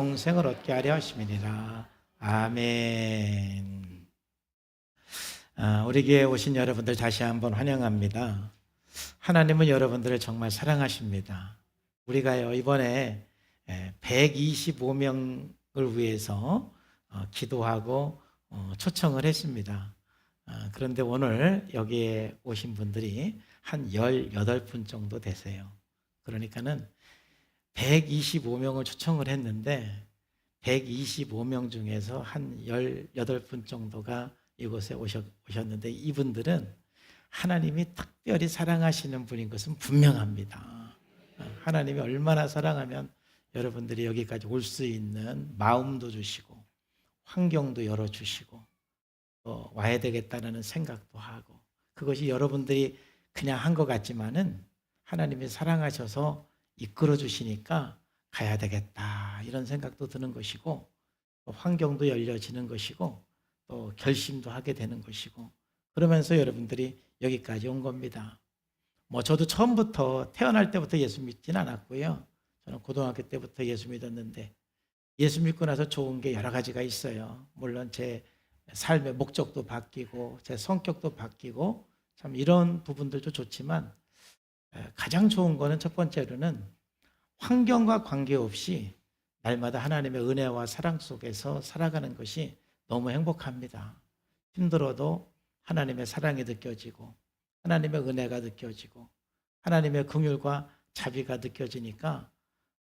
영생을 얻게 하려 하심이니라. 아멘. 우리 교회에 오신 여러분들 다시 한번 환영합니다. 하나님은 여러분들을 정말 사랑하십니다. 우리가 이번에 125명을 위해서 기도하고 초청을 했습니다. 그런데 오늘 여기에 오신 분들이 한 18분 정도 되세요. 그러니까는 125명을 초청을 했는데 125명 중에서 한 18분 정도가 이곳에 오셨는데 이분들은 하나님이 특별히 사랑하시는 분인 것은 분명합니다. 하나님이 얼마나 사랑하면 여러분들이 여기까지 올 수 있는 마음도 주시고 환경도 열어주시고 또 와야 되겠다는 생각도 하고, 그것이 여러분들이 그냥 한 것 같지만은 하나님이 사랑하셔서 이끌어 주시니까 가야 되겠다 이런 생각도 드는 것이고, 또 환경도 열려지는 것이고, 또 결심도 하게 되는 것이고, 그러면서 여러분들이 여기까지 온 겁니다. 저도 처음부터 태어날 때부터 예수 믿지는 않았고요. 저는 고등학교 때부터 예수 믿었는데 예수 믿고 나서 좋은 게 여러 가지가 있어요. 물론 제 삶의 목적도 바뀌고 제 성격도 바뀌고 참 이런 부분들도 좋지만, 가장 좋은 거는 첫 번째로는 환경과 관계없이 날마다 하나님의 은혜와 사랑 속에서 살아가는 것이 너무 행복합니다. 힘들어도 하나님의 사랑이 느껴지고 하나님의 은혜가 느껴지고 하나님의 긍휼과 자비가 느껴지니까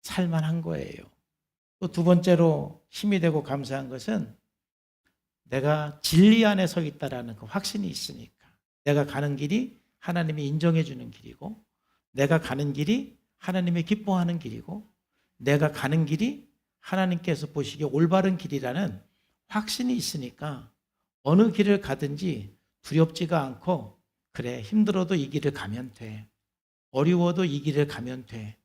살만한 거예요. 또 두 번째로 힘이 되고 감사한 것은 내가 진리 안에 서 있다라는 그 확신이 있으니까. 내가 가는 길이 하나님이 인정해 주는 길이고, 내가 가는 길이 하나님이 기뻐하는 길이고, 내가 가는 길이 하나님께서 보시기에 올바른 길이라는 확신이 있으니까 어느 길을 가든지 두렵지가 않고, 그래 힘들어도 이 길을 가면 돼, 어려워도 이 길을 가면 돼,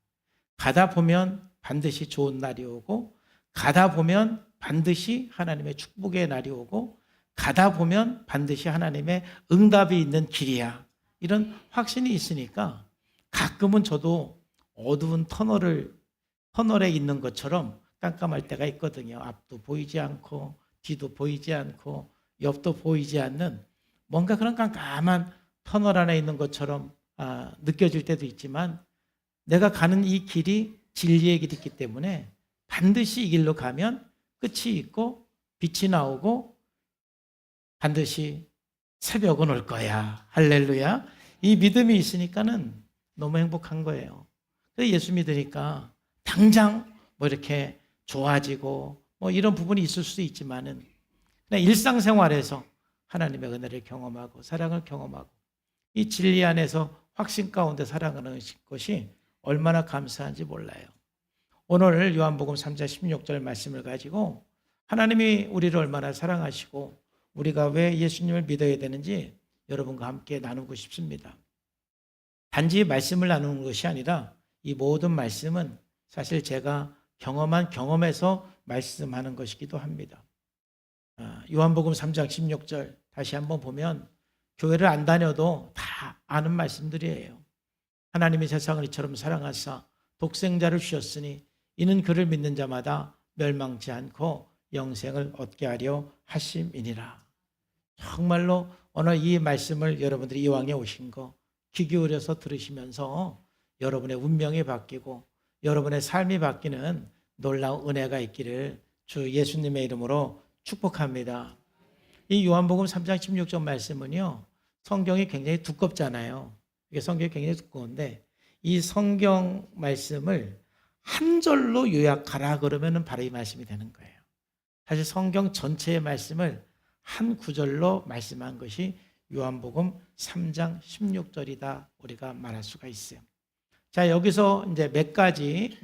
가다 보면 반드시 좋은 날이 오고, 가다 보면 반드시 하나님의 축복의 날이 오고, 가다 보면 반드시 하나님의 응답이 있는 길이야, 이런 확신이 있으니까 가끔은 저도 어두운 터널에 있는 것처럼 깜깜할 때가 있거든요. 앞도 보이지 않고 뒤도 보이지 않고 옆도 보이지 않는 뭔가 그런 깜깜한 터널 안에 있는 것처럼 느껴질 때도 있지만, 내가 가는 이 길이 진리의 길이기 때문에 반드시 이 길로 가면 끝이 있고 빛이 나오고 반드시 새벽은 올 거야. 할렐루야. 이 믿음이 있으니까는 너무 행복한 거예요. 예수 믿으니까 당장 이렇게 좋아지고 이런 부분이 있을 수도 있지만은 그냥 일상생활에서 하나님의 은혜를 경험하고 사랑을 경험하고 이 진리 안에서 확신 가운데 살아가는 것이 얼마나 감사한지 몰라요. 오늘 요한복음 3장 16절 말씀을 가지고 하나님이 우리를 얼마나 사랑하시고 우리가 왜 예수님을 믿어야 되는지 여러분과 함께 나누고 싶습니다. 단지 말씀을 나누는 것이 아니라 이 모든 말씀은 사실 제가 경험한 경험에서 말씀하는 것이기도 합니다. 요한복음 3장 16절 다시 한번 보면 교회를 안 다녀도 다 아는 말씀들이에요. 하나님이 세상을 이처럼 사랑하사 독생자를 주셨으니 이는 그를 믿는 자마다 멸망치 않고 영생을 얻게 하려 하심이니라. 정말로 오늘 이 말씀을 여러분들이 이왕에 오신 거 귀 기울여서 들으시면서 여러분의 운명이 바뀌고 여러분의 삶이 바뀌는 놀라운 은혜가 있기를 주 예수님의 이름으로 축복합니다. 이 요한복음 3장 16절 말씀은요, 성경이 굉장히 두껍잖아요. 이게 성경이 굉장히 두꺼운데 이 성경 말씀을 한 절로 요약하라 그러면 바로 이 말씀이 되는 거예요. 사실 성경 전체의 말씀을 한 구절로 말씀한 것이 요한복음 3장 16절이다 우리가 말할 수가 있어요. 자, 여기서 이제 몇 가지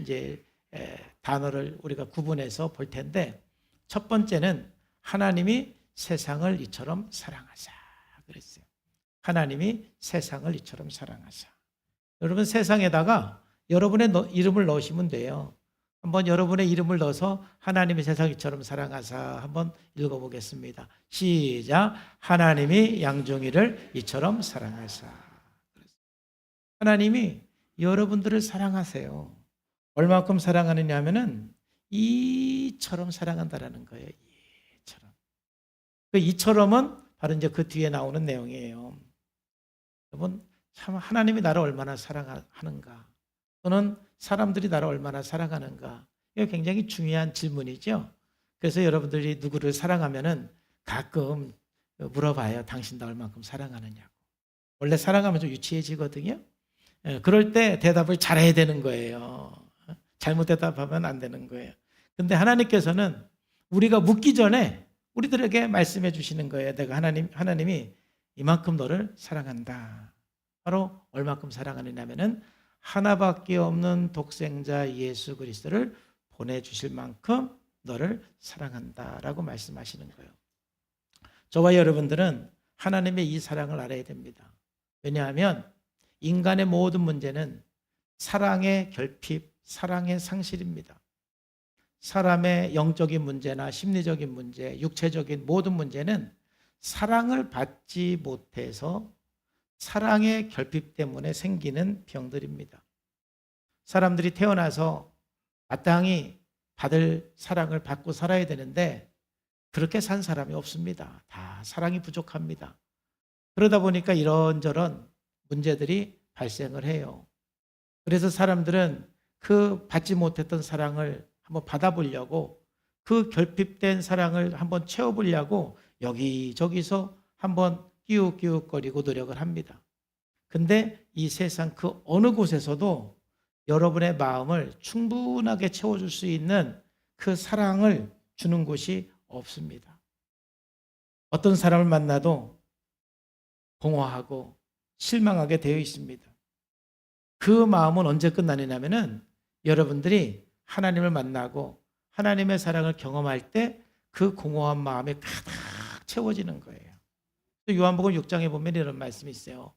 단어를 우리가 구분해서 볼 텐데, 첫 번째는 하나님이 세상을 이처럼 사랑하사 그랬어요. 하나님이 세상을 이처럼 사랑하사. 여러분 세상에다가 여러분의 이름을 넣으시면 돼요. 한번 여러분의 이름을 넣어서 하나님이 세상을 이처럼 사랑하사 한번 읽어보겠습니다. 시작. 하나님이 양중이를 이처럼 사랑하사. 하나님이 여러분들을 사랑하세요. 얼마큼 사랑하느냐 하면은 이처럼 사랑한다라는 거예요. 이처럼. 그 이처럼은 바로 이제 그 뒤에 나오는 내용이에요. 여러분, 참 하나님이 나를 얼마나 사랑하는가, 또는 사람들이 나를 얼마나 사랑하는가, 이거 굉장히 중요한 질문이죠. 그래서 여러분들이 누구를 사랑하면은 가끔 물어봐요. 당신 나 얼만큼 사랑하느냐고. 원래 사랑하면 좀 유치해지거든요. 그럴 때 대답을 잘해야 되는 거예요. 잘못 대답하면 안 되는 거예요. 근데 하나님께서는 우리가 묻기 전에 우리들에게 말씀해 주시는 거예요. 내가 하나님이 이만큼 너를 사랑한다. 바로 얼마큼 사랑하느냐면은 하나밖에 없는 독생자 예수 그리스도를 보내주실 만큼 너를 사랑한다라고 말씀하시는 거예요. 저와 여러분들은 하나님의 이 사랑을 알아야 됩니다. 왜냐하면 인간의 모든 문제는 사랑의 결핍, 사랑의 상실입니다. 사람의 영적인 문제나 심리적인 문제, 육체적인 모든 문제는 사랑을 받지 못해서 사랑의 결핍 때문에 생기는 병들입니다. 사람들이 태어나서 마땅히 받을 사랑을 받고 살아야 되는데 그렇게 산 사람이 없습니다. 다 사랑이 부족합니다. 그러다 보니까 이런저런 문제들이 발생을 해요. 그래서 사람들은 그 받지 못했던 사랑을 한번 받아보려고, 그 결핍된 사랑을 한번 채워보려고 여기저기서 한번 끼욱끼욱거리고 노력을 합니다. 근데 이 세상 그 어느 곳에서도 여러분의 마음을 충분하게 채워줄 수 있는 그 사랑을 주는 곳이 없습니다. 어떤 사람을 만나도 공허하고 실망하게 되어 있습니다. 그 마음은 언제 끝나느냐면은 여러분들이 하나님을 만나고 하나님의 사랑을 경험할 때 그 공허한 마음이 가득 채워지는 거예요. 요한복음 6장에 보면 이런 말씀이 있어요.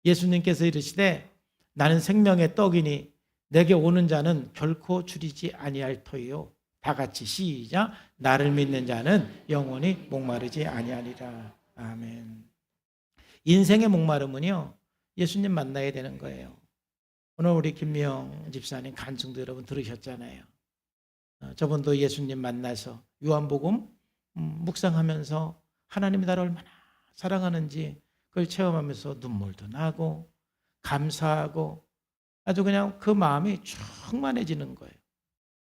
예수님께서 이르시되 나는 생명의 떡이니 내게 오는 자는 결코 줄이지 아니할 터이요. 다 같이 시작. 나를 믿는 자는 영원히 목마르지 아니하리라. 아멘. 인생의 목마름은요, 예수님 만나야 되는 거예요. 오늘 우리 김미영 집사님 간증도 여러분 들으셨잖아요. 저분도 예수님 만나서 요한복음 묵상하면서 하나님이 나를 얼마나 사랑하는지 그걸 체험하면서 눈물도 나고 감사하고 아주 그냥 그 마음이 충만해지는 거예요.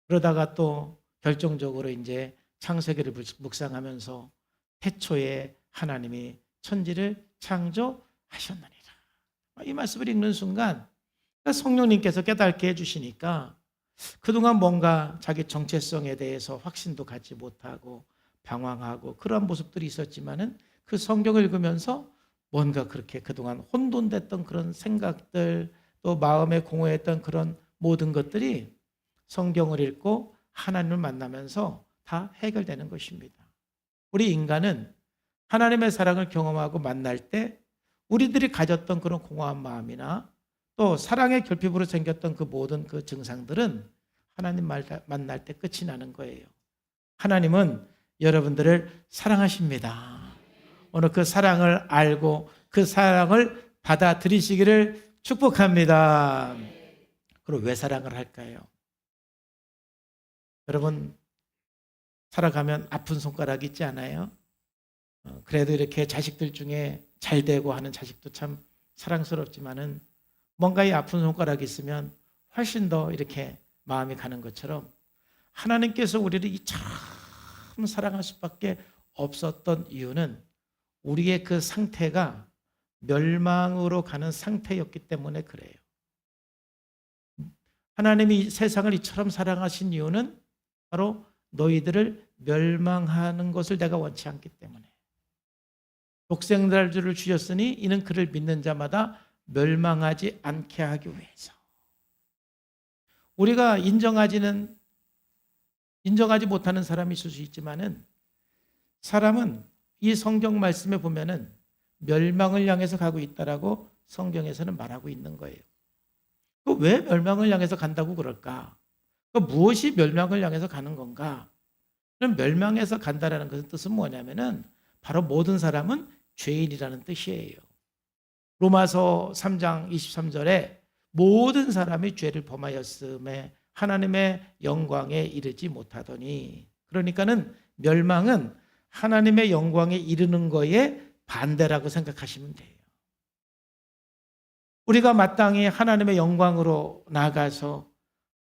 그러다가 또 결정적으로 이제 창세기를 묵상하면서 태초에 하나님이 천지를 창조하셨느니라. 이 말씀을 읽는 순간 성령님께서 깨닫게 해주시니까 그동안 뭔가 자기 정체성에 대해서 확신도 갖지 못하고 방황하고 그러한 모습들이 있었지만은 그 성경을 읽으면서 뭔가 그렇게 그동안 혼돈됐던 그런 생각들, 또 마음에 공허했던 그런 모든 것들이 성경을 읽고 하나님을 만나면서 다 해결되는 것입니다. 우리 인간은 하나님의 사랑을 경험하고 만날 때 우리들이 가졌던 그런 공허한 마음이나 또 사랑의 결핍으로 생겼던 그 모든 그 증상들은 하나님 만날 때 끝이 나는 거예요. 하나님은 여러분들을 사랑하십니다. 오늘 그 사랑을 알고 그 사랑을 받아들이시기를 축복합니다. 그리고 왜 사랑을 할까요? 여러분, 살아가면 아픈 손가락 있지 않아요? 그래도 이렇게 자식들 중에 잘 되고 하는 자식도 참 사랑스럽지만은 뭔가 이 아픈 손가락이 있으면 훨씬 더 이렇게 마음이 가는 것처럼 하나님께서 우리를 참 사랑할 수밖에 없었던 이유는 우리의 그 상태가 멸망으로 가는 상태였기 때문에 그래요. 하나님이 세상을 이처럼 사랑하신 이유는 바로 너희들을 멸망하는 것을 내가 원치 않기 때문에. 독생자를 주셨으니 이는 그를 믿는 자마다 멸망하지 않게 하기 위해서. 우리가 인정하지 못하는 사람이 있을 수 있지만은 사람은 이 성경 말씀에 보면은 멸망을 향해서 가고 있다라고 성경에서는 말하고 있는 거예요. 왜 멸망을 향해서 간다고 그럴까? 무엇이 멸망을 향해서 가는 건가? 그럼 멸망해서 간다라는 것의 뜻은 뭐냐면은 바로 모든 사람은 죄인이라는 뜻이에요. 로마서 3장 23절에 모든 사람이 죄를 범하였음에 하나님의 영광에 이르지 못하더니. 그러니까는 멸망은 하나님의 영광에 이르는 거에 반대라고 생각하시면 돼요. 우리가 마땅히 하나님의 영광으로 나아가서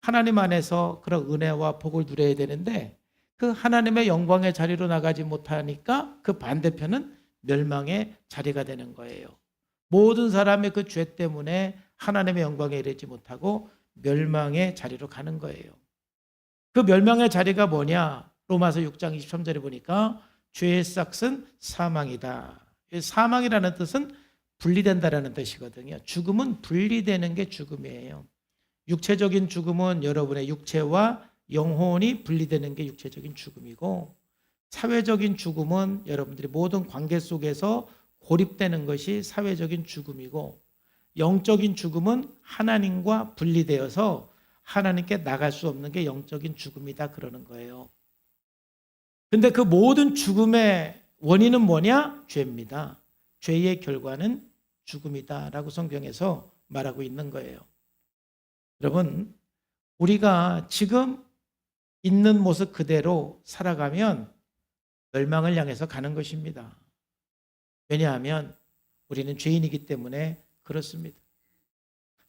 하나님 안에서 그런 은혜와 복을 누려야 되는데 그 하나님의 영광의 자리로 나가지 못하니까 그 반대편은 멸망의 자리가 되는 거예요. 모든 사람의 그 죄 때문에 하나님의 영광에 이르지 못하고 멸망의 자리로 가는 거예요. 그 멸망의 자리가 뭐냐? 로마서 6장 23절에 보니까 죄의 싹은 사망이다. 사망이라는 뜻은 분리된다라는 뜻이거든요. 죽음은 분리되는 게 죽음이에요. 육체적인 죽음은 여러분의 육체와 영혼이 분리되는 게 육체적인 죽음이고, 사회적인 죽음은 여러분들이 모든 관계 속에서 고립되는 것이 사회적인 죽음이고, 영적인 죽음은 하나님과 분리되어서 하나님께 나갈 수 없는 게 영적인 죽음이다 그러는 거예요. 근데 그 모든 죽음의 원인은 뭐냐? 죄입니다. 죄의 결과는 죽음이다라고 성경에서 말하고 있는 거예요. 여러분, 우리가 지금 있는 모습 그대로 살아가면 멸망을 향해서 가는 것입니다. 왜냐하면 우리는 죄인이기 때문에 그렇습니다.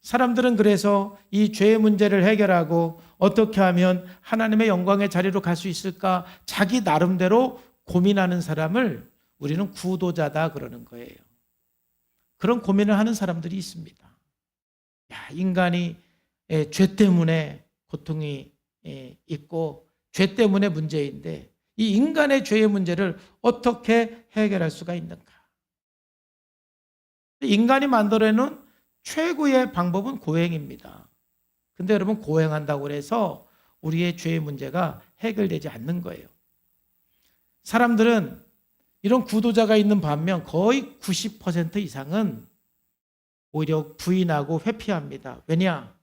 사람들은 그래서 이 죄의 문제를 해결하고 어떻게 하면 하나님의 영광의 자리로 갈 수 있을까 자기 나름대로 고민하는 사람을 우리는 구도자다 그러는 거예요. 그런 고민을 하는 사람들이 있습니다. 인간이 죄 때문에 고통이 있고 죄 때문에 문제인데 이 인간의 죄의 문제를 어떻게 해결할 수가 있는가? 인간이 만들어내는 최고의 방법은 고행입니다. 근데 여러분, 고행한다고 해서 우리의 죄의 문제가 해결되지 않는 거예요. 사람들은 이런 구도자가 있는 반면 거의 90% 이상은 오히려 부인하고 회피합니다. 왜냐?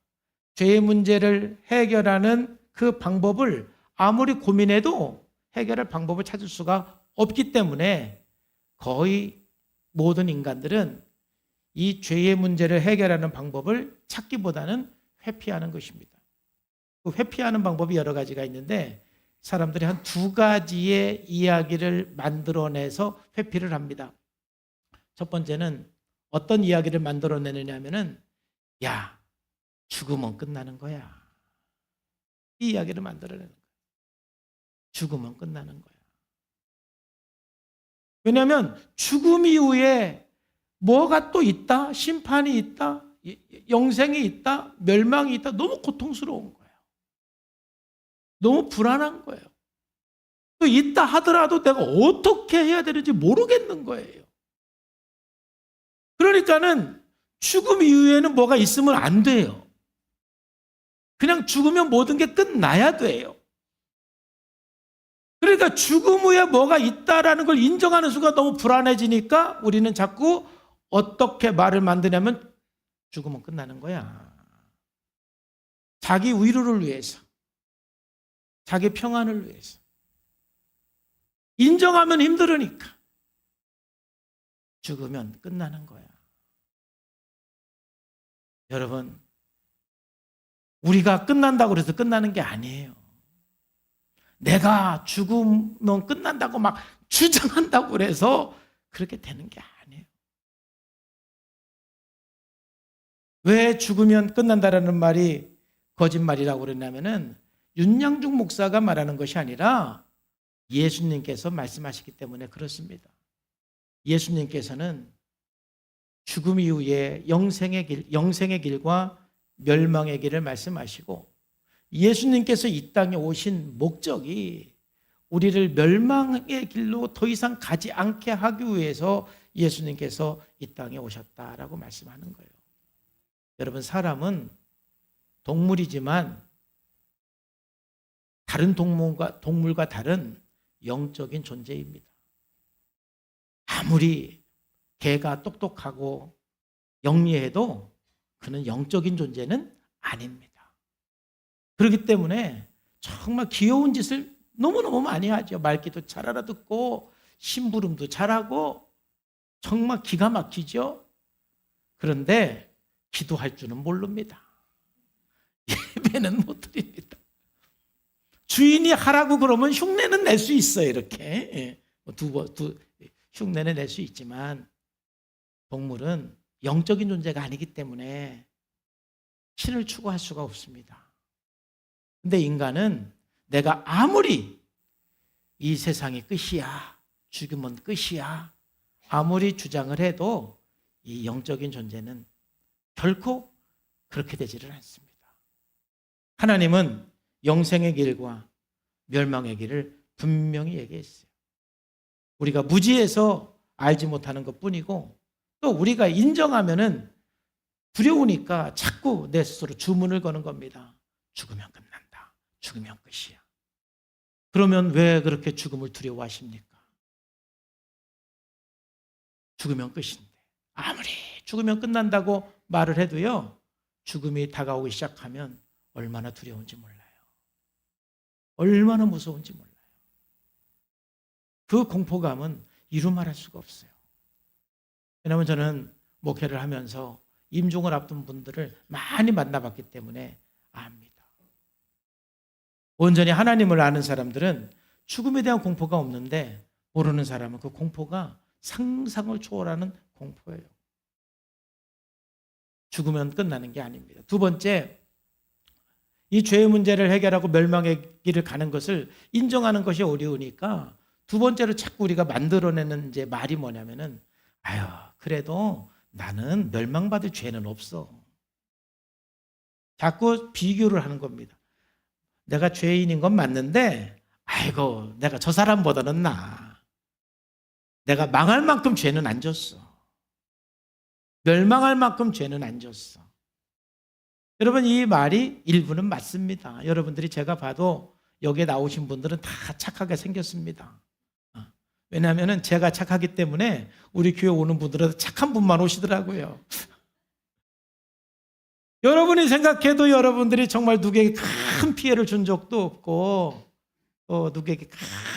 죄의 문제를 해결하는 그 방법을 아무리 고민해도 해결할 방법을 찾을 수가 없기 때문에 거의 모든 인간들은 이 죄의 문제를 해결하는 방법을 찾기보다는 회피하는 것입니다. 그 회피하는 방법이 여러 가지가 있는데 사람들이 한 두 가지의 이야기를 만들어내서 회피를 합니다. 첫 번째는 어떤 이야기를 만들어내느냐 하면은 야, 죽으면 끝나는 거야. 이 이야기를 만들어내는 거야. 죽으면 끝나는 거야. 왜냐하면 죽음 이후에 뭐가 또 있다? 심판이 있다? 영생이 있다? 멸망이 있다? 너무 고통스러운 거예요. 너무 불안한 거예요. 또 있다 하더라도 내가 어떻게 해야 되는지 모르겠는 거예요. 그러니까는 죽음 이후에는 뭐가 있으면 안 돼요. 그냥 죽으면 모든 게 끝나야 돼요. 그러니까 죽음 후에 뭐가 있다라는 걸 인정하는 순간 너무 불안해지니까 우리는 자꾸 어떻게 말을 만드냐면 죽으면 끝나는 거야. 자기 위로를 위해서, 자기 평안을 위해서. 인정하면 힘들으니까 죽으면 끝나는 거야. 여러분, 우리가 끝난다고 해서 끝나는 게 아니에요. 내가 죽으면 끝난다고 막 주장한다고 해서 그렇게 되는 게 아니에요. 왜 죽으면 끝난다라는 말이 거짓말이라고 그러냐면은 윤양중 목사가 말하는 것이 아니라 예수님께서 말씀하시기 때문에 그렇습니다. 예수님께서는 죽음 이후에 영생의 길과 멸망의 길을 말씀하시고 예수님께서 이 땅에 오신 목적이 우리를 멸망의 길로 더 이상 가지 않게 하기 위해서 예수님께서 이 땅에 오셨다라고 말씀하는 거예요. 여러분, 사람은 동물이지만 다른 동물과 다른 영적인 존재입니다. 아무리 개가 똑똑하고 영리해도 그는 영적인 존재는 아닙니다. 그렇기 때문에 정말 귀여운 짓을 너무너무 많이 하죠. 말귀도 잘 알아듣고 심부름도 잘하고 정말 기가 막히죠. 그런데 기도할 줄은 모릅니다. 예배는 못 드립니다. 주인이 하라고 그러면 흉내는 낼 수 있어요. 이렇게 흉내는 낼 수 있지만 동물은 영적인 존재가 아니기 때문에 신을 추구할 수가 없습니다. 근데 인간은 내가 아무리 이 세상이 끝이야, 죽으면 끝이야, 아무리 주장을 해도 이 영적인 존재는 결코 그렇게 되지를 않습니다. 하나님은 영생의 길과 멸망의 길을 분명히 얘기했어요. 우리가 무지해서 알지 못하는 것뿐이고 또 우리가 인정하면은 두려우니까 자꾸 내 스스로 주문을 거는 겁니다. 죽으면 끝난다. 죽으면 끝이야. 그러면 왜 그렇게 죽음을 두려워하십니까? 죽으면 끝인데. 아무리 죽으면 끝난다고 말을 해도요, 죽음이 다가오기 시작하면 얼마나 두려운지 몰라요. 얼마나 무서운지 몰라요. 그 공포감은 이루 말할 수가 없어요. 왜냐하면 저는 목회를 하면서 임종을 앞둔 분들을 많이 만나봤기 때문에 압니다. 온전히 하나님을 아는 사람들은 죽음에 대한 공포가 없는데 모르는 사람은 그 공포가 상상을 초월하는 공포예요. 죽으면 끝나는 게 아닙니다. 두 번째, 이 죄의 문제를 해결하고 멸망의 길을 가는 것을 인정하는 것이 어려우니까 두 번째로 자꾸 우리가 만들어내는 이제 말이 뭐냐면은 그래도 나는 멸망받을 죄는 없어. 자꾸 비교를 하는 겁니다. 내가 죄인인 건 맞는데 내가 저 사람보다는 나아. 내가 망할 만큼 죄는 안 졌어. 멸망할 만큼 죄는 안 졌어. 여러분, 이 말이 일부는 맞습니다. 여러분들이 제가 봐도 여기에 나오신 분들은 다 착하게 생겼습니다. 왜냐하면 제가 착하기 때문에 우리 교회 오는 분들은 착한 분만 오시더라고요. 여러분이 생각해도 여러분들이 정말 누구에게 큰 피해를 준 적도 없고 또 누구에게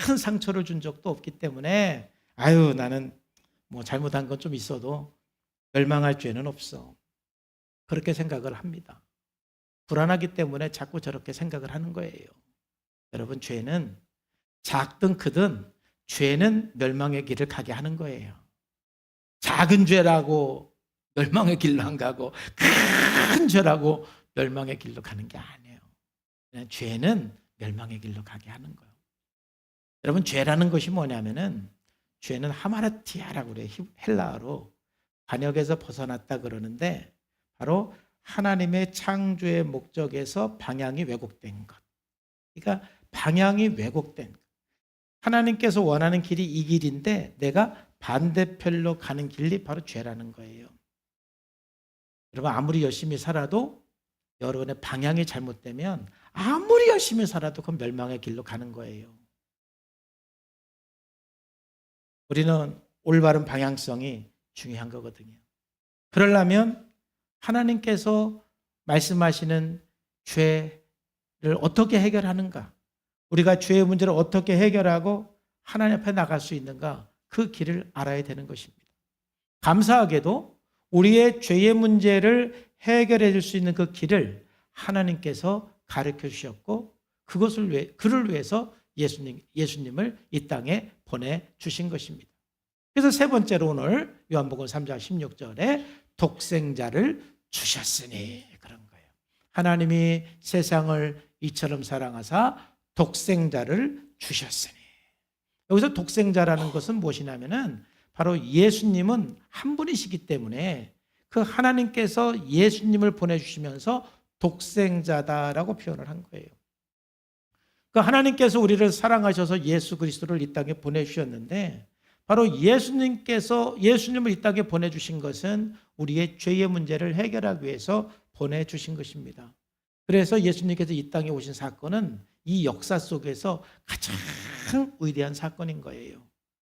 큰 상처를 준 적도 없기 때문에 나는 뭐 잘못한 건 좀 있어도 멸망할 죄는 없어. 그렇게 생각을 합니다. 불안하기 때문에 자꾸 저렇게 생각을 하는 거예요. 여러분, 죄는 작든 크든 죄는 멸망의 길을 가게 하는 거예요. 작은 죄라고 멸망의 길로 안 가고 큰 죄라고 멸망의 길로 가는 게 아니에요. 그냥 죄는 멸망의 길로 가게 하는 거예요. 여러분, 죄라는 것이 뭐냐면은 죄는 하마르티아라고 그래요. 헬라어로 반역에서 벗어났다 그러는데 바로 하나님의 창조의 목적에서 방향이 왜곡된 것. 그러니까 방향이 왜곡된 것. 하나님께서 원하는 길이 이 길인데 내가 반대편로 가는 길이 바로 죄라는 거예요. 여러분, 아무리 열심히 살아도 여러분의 방향이 잘못되면 아무리 열심히 살아도 그건 멸망의 길로 가는 거예요. 우리는 올바른 방향성이 중요한 거거든요. 그러려면 하나님께서 말씀하시는 죄를 어떻게 해결하는가, 우리가 죄의 문제를 어떻게 해결하고 하나님 앞에 나갈 수 있는가, 그 길을 알아야 되는 것입니다. 감사하게도 우리의 죄의 문제를 해결해 줄 수 있는 그 길을 하나님께서 가르쳐 주셨고 그를 위해서 예수님을 이 땅에 보내주신 것입니다. 그래서 세 번째로 오늘 요한복음 3장 16절에 독생자를 주셨으니 그런 거예요. 하나님이 세상을 이처럼 사랑하사 독생자를 주셨으니. 여기서 독생자라는 것은 무엇이냐면은 바로 예수님은 한 분이시기 때문에 그 하나님께서 예수님을 보내주시면서 독생자다라고 표현을 한 거예요. 그 하나님께서 우리를 사랑하셔서 예수 그리스도를 이 땅에 보내주셨는데 바로 예수님을 이 땅에 보내주신 것은 우리의 죄의 문제를 해결하기 위해서 보내주신 것입니다. 그래서 예수님께서 이 땅에 오신 사건은 이 역사 속에서 가장 위대한 사건인 거예요.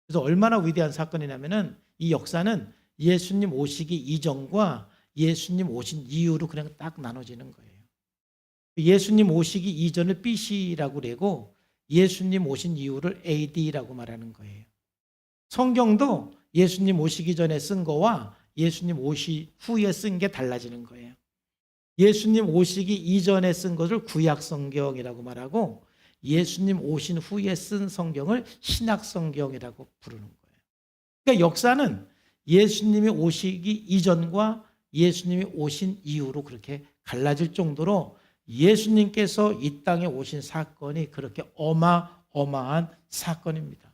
그래서 얼마나 위대한 사건이냐면은 이 역사는 예수님 오시기 이전과 예수님 오신 이후로 그냥 딱 나눠지는 거예요. 예수님 오시기 이전을 BC라고 그러고 예수님 오신 이후를 AD라고 말하는 거예요. 성경도 예수님 오시기 전에 쓴 거와 예수님 오시 후에 쓴 게 달라지는 거예요. 예수님 오시기 이전에 쓴 것을 구약 성경이라고 말하고 예수님 오신 후에 쓴 성경을 신약성경이라고 부르는 거예요. 그러니까 역사는 예수님이 오시기 이전과 예수님이 오신 이후로 그렇게 갈라질 정도로 예수님께서 이 땅에 오신 사건이 그렇게 어마어마한 사건입니다.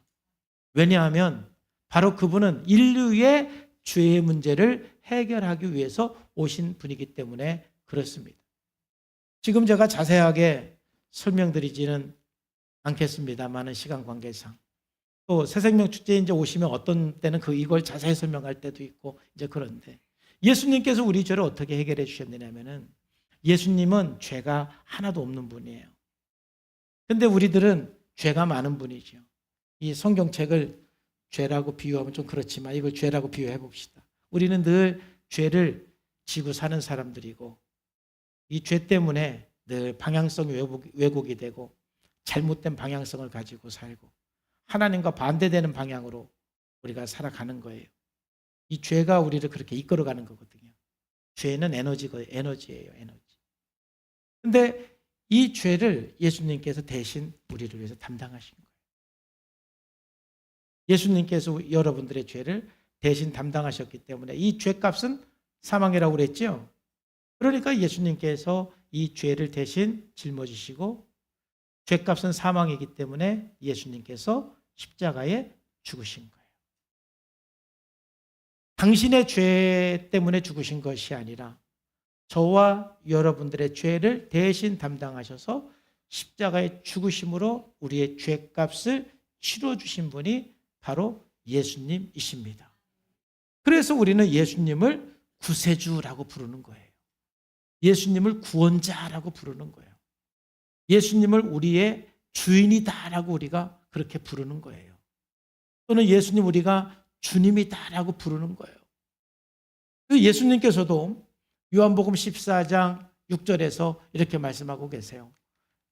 왜냐하면 바로 그분은 인류의 죄의 문제를 해결하기 위해서 오신 분이기 때문에 그렇습니다. 지금 제가 자세하게 설명드리지는 않겠습니다만은 시간 관계상. 또 새생명 축제에 이제 오시면 어떤 때는 이걸 자세히 설명할 때도 있고 이제 그런데 예수님께서 우리 죄를 어떻게 해결해 주셨느냐면은 예수님은 죄가 하나도 없는 분이에요. 근데 우리들은 죄가 많은 분이죠. 이 성경책을 죄라고 비유하면 좀 그렇지만 이걸 죄라고 비유해 봅시다. 우리는 늘 죄를 지고 사는 사람들이고 이 죄 때문에 늘 방향성이 왜곡이 되고 잘못된 방향성을 가지고 살고 하나님과 반대되는 방향으로 우리가 살아가는 거예요. 이 죄가 우리를 그렇게 이끌어가는 거거든요. 죄는 에너지예요, 에너지. 근데 이 죄를 예수님께서 대신 우리를 위해서 담당하신 거예요. 예수님께서 여러분들의 죄를 대신 담당하셨기 때문에 이 죄값은 사망이라고 그랬죠. 그러니까 예수님께서 이 죄를 대신 짊어지시고 죄값은 사망이기 때문에 예수님께서 십자가에 죽으신 거예요. 당신의 죄 때문에 죽으신 것이 아니라 저와 여러분들의 죄를 대신 담당하셔서 십자가에 죽으심으로 우리의 죄값을 치러주신 분이 바로 예수님이십니다. 그래서 우리는 예수님을 구세주라고 부르는 거예요. 예수님을 구원자라고 부르는 거예요. 예수님을 우리의 주인이다라고 우리가 그렇게 부르는 거예요. 또는 예수님 우리가 주님이다라고 부르는 거예요. 예수님께서도 요한복음 14장 6절에서 이렇게 말씀하고 계세요.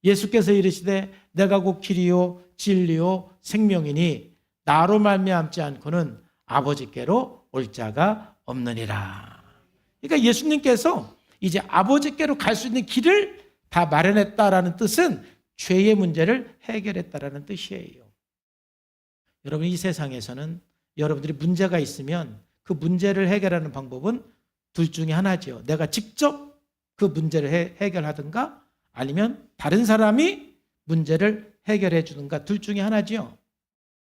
예수께서 이르시되 내가 곧 길이요 진리요 생명이니 나로 말미암지 않고는 아버지께로 올 자가 없느니라. 그러니까 예수님께서 이제 아버지께로 갈 수 있는 길을 다 마련했다라는 뜻은 죄의 문제를 해결했다라는 뜻이에요. 여러분 이 세상에서는 여러분들이 문제가 있으면 그 문제를 해결하는 방법은 둘 중에 하나죠. 내가 직접 그 문제를 해결하든가 아니면 다른 사람이 문제를 해결해 주든가 둘 중에 하나죠.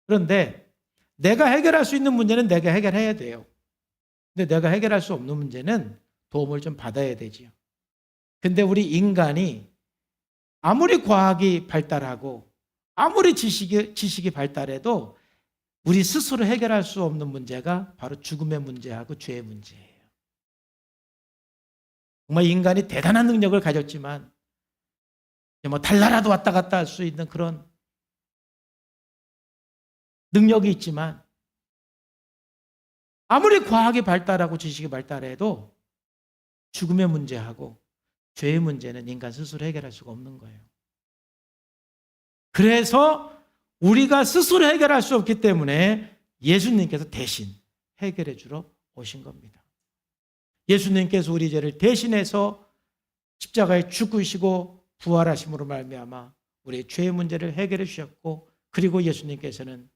그런데 내가 해결할 수 있는 문제는 내가 해결해야 돼요. 근데 내가 해결할 수 없는 문제는 도움을 좀 받아야 되지요. 근데 우리 인간이 아무리 과학이 발달하고 아무리 지식이 발달해도 우리 스스로 해결할 수 없는 문제가 바로 죽음의 문제하고 죄의 문제예요. 정말 인간이 대단한 능력을 가졌지만 달나라도 왔다 갔다 할 수 있는 그런 능력이 있지만 아무리 과학이 발달하고 지식이 발달해도 죽음의 문제하고 죄의 문제는 인간 스스로 해결할 수가 없는 거예요. 그래서 우리가 스스로 해결할 수 없기 때문에 예수님께서 대신 해결해 주러 오신 겁니다. 예수님께서 우리 죄를 대신해서 십자가에 죽으시고 부활하심으로 말미암아 우리의 죄의 문제를 해결해 주셨고 그리고 예수님께서는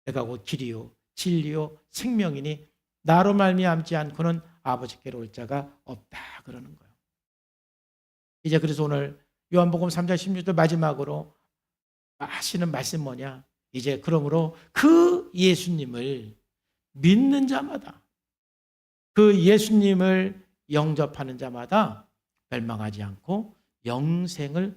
내가 곧 길이요 진리요 생명이니 나로 말미암지 않고는 아버지께로 올 자가 없다 그러는 거예요. 이제 그래서 오늘 요한복음 3장 16절 마지막으로 하시는 말씀 뭐냐? 이제 그러므로 그 예수님을 믿는 자마다 그 예수님을 영접하는 자마다 멸망하지 않고 영생을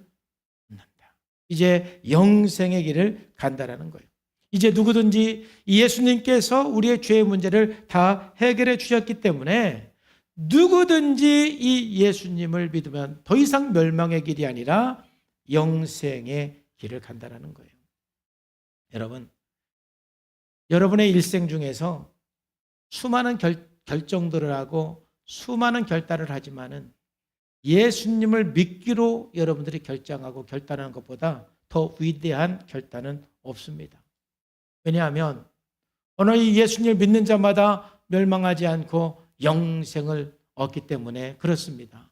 얻는다. 이제 영생의 길을 간다라는 거예요. 이제 누구든지 예수님께서 우리의 죄의 문제를 다 해결해 주셨기 때문에 누구든지 이 예수님을 믿으면 더 이상 멸망의 길이 아니라 영생의 길을 간다라는 거예요. 여러분, 여러분의 일생 중에서 수많은 결정들을 하고 수많은 결단을 하지만은 예수님을 믿기로 여러분들이 결정하고 결단하는 것보다 더 위대한 결단은 없습니다. 왜냐하면 오늘 이 예수님을 믿는 자마다 멸망하지 않고 영생을 얻기 때문에 그렇습니다.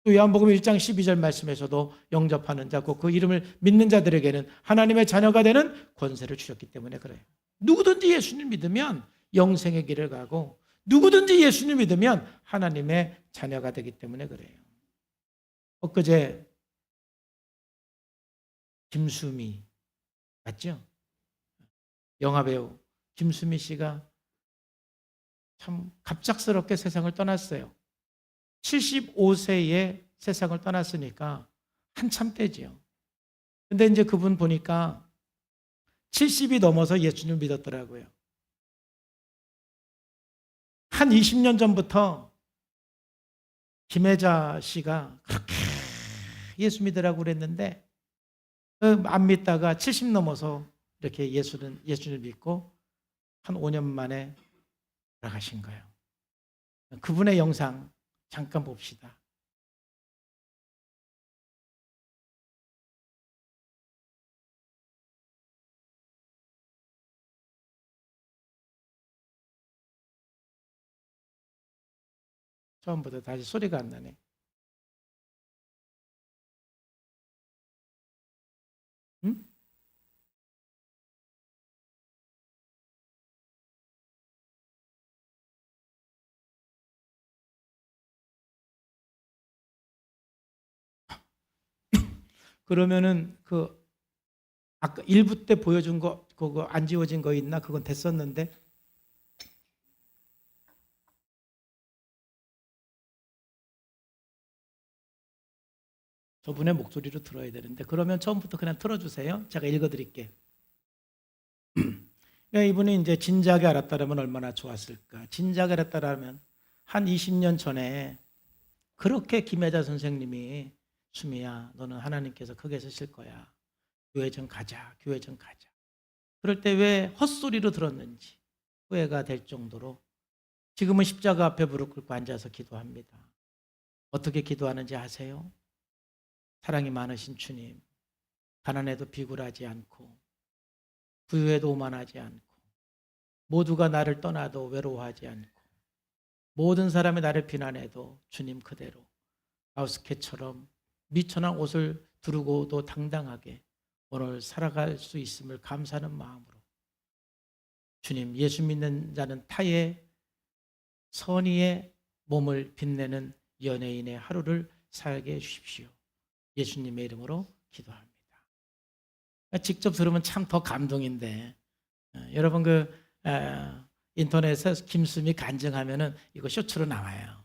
또 요한복음 1장 12절 말씀에서도 영접하는 자고 그 이름을 믿는 자들에게는 하나님의 자녀가 되는 권세를 주셨기 때문에 그래요. 누구든지 예수님 믿으면 영생의 길을 가고 누구든지 예수님 믿으면 하나님의 자녀가 되기 때문에 그래요. 엊그제 김수미 맞죠? 영화배우 김수미 씨가 참 갑작스럽게 세상을 떠났어요. 75세에 세상을 떠났으니까 한참 때지요. 근데 이제 그분 보니까 70이 넘어서 예수님을 믿었더라고요. 한 20년 전부터 김혜자 씨가 그렇게 예수 믿으라고 그랬는데 안 믿다가 70 넘어서 이렇게 예수를 믿고 한 5년 만에 돌아가신 거예요. 그분의 영상 잠깐 봅시다. 처음부터 다시 소리가 안 나네. 응? 그러면은 그 아까 1부 때 보여준 거 그거 안 지워진 거 있나? 그건 됐었는데. 저분의 목소리로 들어야 되는데 그러면 처음부터 그냥 틀어주세요. 제가 읽어드릴게요. 이분이 이제 진작에 알았다면 얼마나 좋았을까. 진작에 알았다면 한 20년 전에 그렇게 김혜자 선생님이 수미야 너는 하나님께서 크게 쓰실 거야. 교회 좀 가자. 교회 좀 가자. 그럴 때 왜 헛소리로 들었는지 후회가 될 정도로 지금은 십자가 앞에 무릎 꿇고 앉아서 기도합니다. 어떻게 기도하는지 아세요? 사랑이 많으신 주님, 가난해도 비굴하지 않고 부유해도 오만하지 않고 모두가 나를 떠나도 외로워하지 않고 모든 사람이 나를 비난해도 주님 그대로 아우스케처럼 미천한 옷을 두르고도 당당하게 오늘 살아갈 수 있음을 감사하는 마음으로 주님 예수 믿는 자는 타의 선의의 몸을 빛내는 연예인의 하루를 살게 해주십시오. 예수님의 이름으로 기도합니다. 직접 들으면 참 더 감동인데 여러분 인터넷에 김수미 간증하면은 이거 쇼츠로 나와요.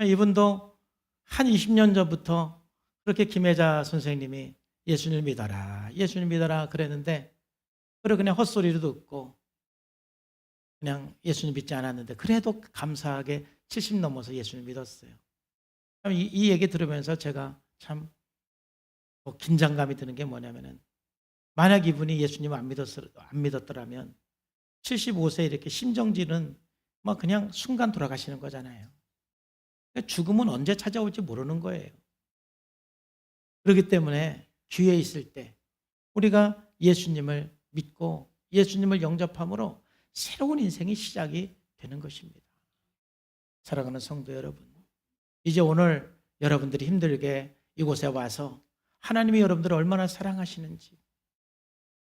이분도 한 20년 전부터 그렇게 김혜자 선생님이 예수님 믿어라, 예수님 믿어라 그랬는데 그래 그냥 헛소리로 듣고 그냥 예수님 믿지 않았는데 그래도 감사하게 70 넘어서 예수님 믿었어요. 이 얘기 들으면서 제가 참 긴장감이 드는 게 뭐냐면은 만약 이분이 예수님을 안 믿었더라면 75세 이렇게 심정지는 뭐 그냥 순간 돌아가시는 거잖아요. 죽음은 언제 찾아올지 모르는 거예요. 그렇기 때문에 기회 있을 때 우리가 예수님을 믿고 예수님을 영접함으로 새로운 인생이 시작이 되는 것입니다. 사랑하는 성도 여러분, 이제 오늘 여러분들이 힘들게 이곳에 와서 하나님이 여러분들을 얼마나 사랑하시는지,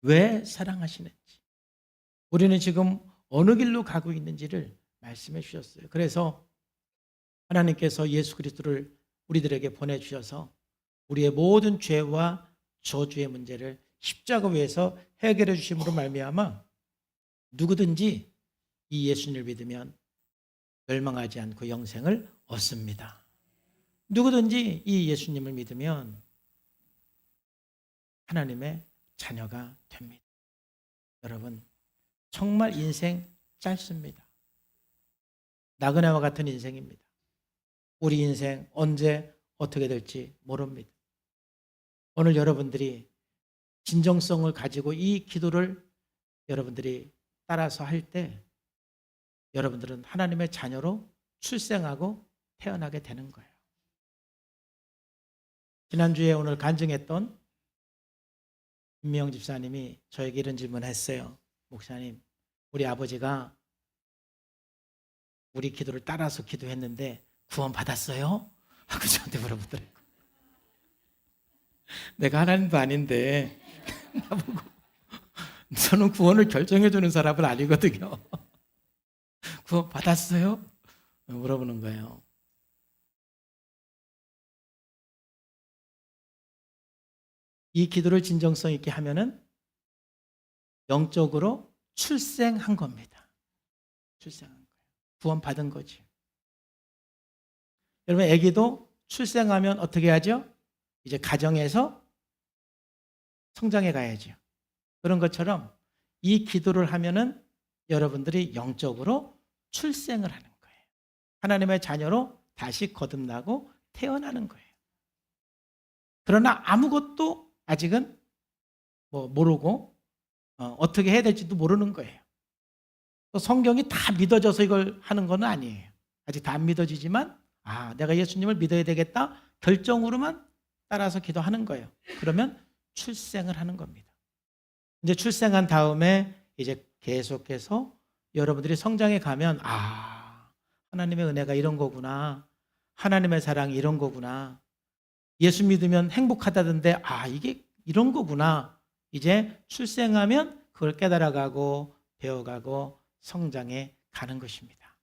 왜 사랑하시는지, 우리는 지금 어느 길로 가고 있는지를 말씀해 주셨어요. 그래서 하나님께서 예수 그리스도를 우리들에게 보내주셔서 우리의 모든 죄와 저주의 문제를 십자가 위에서 해결해 주심으로 말미암아 누구든지 이 예수님을 믿으면 멸망하지 않고 영생을 얻습니다. 누구든지 이 예수님을 믿으면 하나님의 자녀가 됩니다. 여러분, 정말 인생 짧습니다. 나그네와 같은 인생입니다. 우리 인생 언제 어떻게 될지 모릅니다. 오늘 여러분들이 진정성을 가지고 이 기도를 여러분들이 따라서 할 때 여러분들은 하나님의 자녀로 출생하고 태어나게 되는 거예요. 지난주에 오늘 간증했던 김미영 집사님이 저에게 이런 질문을 했어요. 목사님, 우리 아버지가 우리 기도를 따라서 기도했는데 구원 받았어요? 하고 저한테 물어보더라고요. 내가 하나님도 아닌데 나보고 저는 구원을 결정해 주는 사람은 아니거든요. 구원 받았어요? 물어보는 거예요. 이 기도를 진정성 있게 하면은 영적으로 출생한 겁니다. 출생한 거예요. 구원 받은 거지. 여러분, 아기도 출생하면 어떻게 하죠? 이제 가정에서 성장해 가야죠. 그런 것처럼 이 기도를 하면은 여러분들이 영적으로 출생을 하는 거예요. 하나님의 자녀로 다시 거듭나고 태어나는 거예요. 그러나 아무것도 아직은 모르고 어떻게 해야 될지도 모르는 거예요. 또 성경이 다 믿어져서 이걸 하는 건 아니에요. 아직 다 안 믿어지지만 내가 예수님을 믿어야 되겠다 결정으로만 따라서 기도하는 거예요. 그러면 출생을 하는 겁니다. 이제 출생한 다음에 이제 계속해서 여러분들이 성장해 가면 하나님의 은혜가 이런 거구나. 하나님의 사랑이 이런 거구나. 예수 믿으면 행복하다던데 이게 이런 거구나. 이제 출생하면 그걸 깨달아가고 배워가고 성장해 가는 것입니다.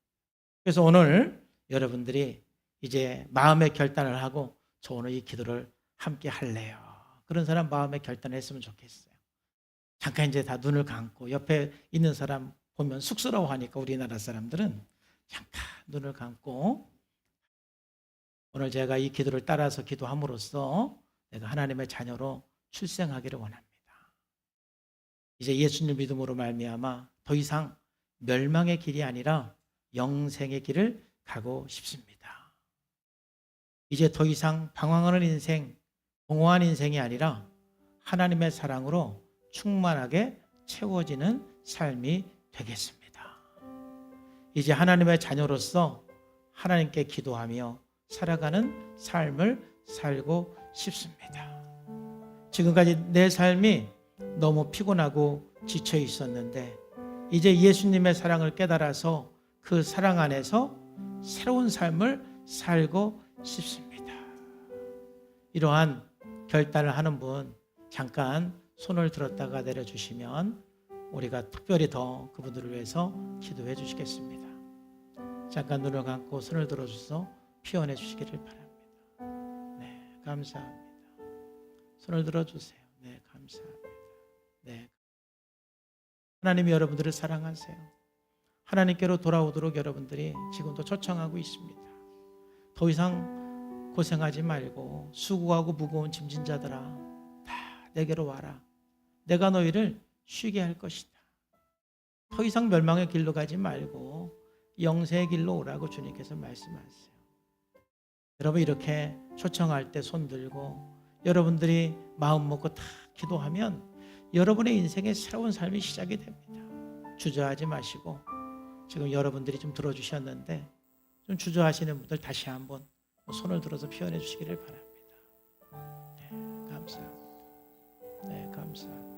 그래서 오늘 여러분들이 이제 마음의 결단을 하고 저 오늘 이 기도를 함께 할래요. 그런 사람 마음의 결단을 했으면 좋겠어요. 잠깐 이제 다 눈을 감고 옆에 있는 사람 보면 쑥스러워하니까 우리나라 사람들은 잠깐 눈을 감고 오늘 제가 이 기도를 따라서 기도함으로써 내가 하나님의 자녀로 출생하기를 원합니다. 이제 예수님 믿음으로 말미암아 더 이상 멸망의 길이 아니라 영생의 길을 가고 싶습니다. 이제 더 이상 방황하는 인생, 공허한 인생이 아니라 하나님의 사랑으로 충만하게 채워지는 삶이 되겠습니다. 이제 하나님의 자녀로서 하나님께 기도하며 살아가는 삶을 살고 싶습니다. 지금까지 내 삶이 너무 피곤하고 지쳐 있었는데 이제 예수님의 사랑을 깨달아서 그 사랑 안에서 새로운 삶을 살고 싶습니다. 이러한 결단을 하는 분 잠깐 손을 들었다가 내려주시면 우리가 특별히 더 그분들을 위해서 기도해 주시겠습니다. 잠깐 눈을 감고 손을 들어줘서 피원해 주시기를 바랍니다. 네, 감사합니다. 손을 들어주세요. 네, 감사합니다. 네, 하나님이 여러분들을 사랑하세요. 하나님께로 돌아오도록 여러분들이 지금도 초청하고 있습니다. 더 이상 고생하지 말고 수고하고 무거운 짐진 자들아 다 내게로 와라. 내가 너희를 쉬게 할 것이다. 더 이상 멸망의 길로 가지 말고 영생의 길로 오라고 주님께서 말씀하세요. 여러분 이렇게 초청할 때 손 들고 여러분들이 마음 먹고 다 기도하면 여러분의 인생의 새로운 삶이 시작이 됩니다. 주저하지 마시고 지금 여러분들이 좀 들어주셨는데 좀 주저하시는 분들 다시 한번 손을 들어서 표현해 주시기를 바랍니다. 네, 감사합니다. 네, 감사합니다.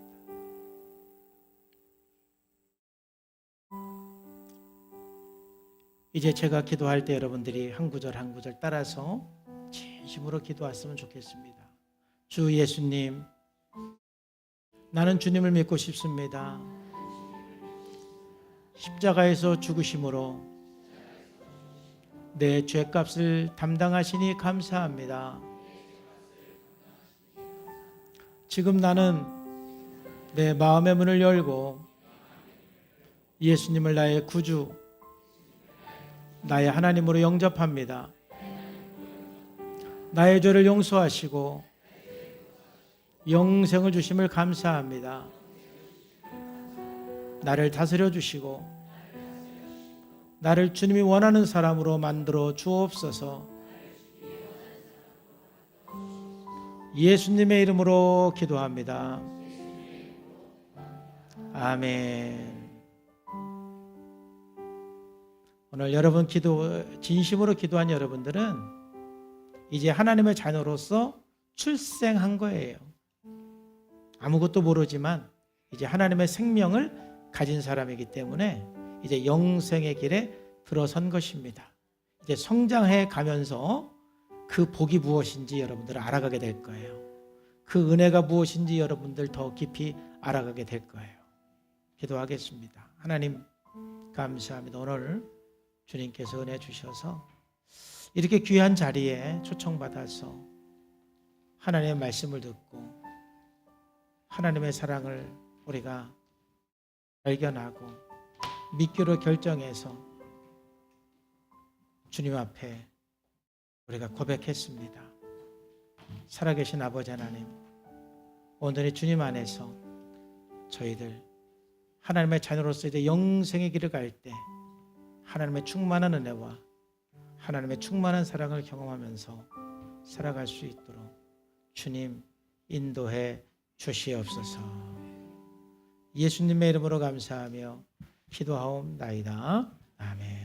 이제 제가 기도할 때 여러분들이 한 구절 한 구절 따라서 진심으로 기도했으면 좋겠습니다. 주 예수님, 나는 주님을 믿고 싶습니다. 십자가에서 죽으심으로 내 죄값을 담당하시니 감사합니다. 지금 나는 내 마음의 문을 열고 예수님을 나의 구주, 나의 하나님으로 영접합니다. 나의 죄를 용서하시고 영생을 주심을 감사합니다. 나를 다스려 주시고 나를 주님이 원하는 사람으로 만들어 주옵소서. 예수님의 이름으로 기도합니다. 아멘. 오늘 여러분 진심으로 기도한 여러분들은 이제 하나님의 자녀로서 출생한 거예요. 아무것도 모르지만 이제 하나님의 생명을 가진 사람이기 때문에 이제 영생의 길에 들어선 것입니다. 이제 성장해 가면서 그 복이 무엇인지 여러분들 알아가게 될 거예요. 그 은혜가 무엇인지 여러분들 더 깊이 알아가게 될 거예요. 기도하겠습니다. 하나님 감사합니다. 오늘 주님께서 은혜 주셔서 이렇게 귀한 자리에 초청받아서 하나님의 말씀을 듣고 하나님의 사랑을 우리가 발견하고 믿기로 결정해서 주님 앞에 우리가 고백했습니다. 살아계신 아버지 하나님, 오늘의 주님 안에서 저희들 하나님의 자녀로서 이제 영생의 길을 갈 때 하나님의 충만한 은혜와 하나님의 충만한 사랑을 경험하면서 살아갈 수 있도록 주님 인도해 주시옵소서. 예수님의 이름으로 감사하며 기도하옵나이다. 아멘.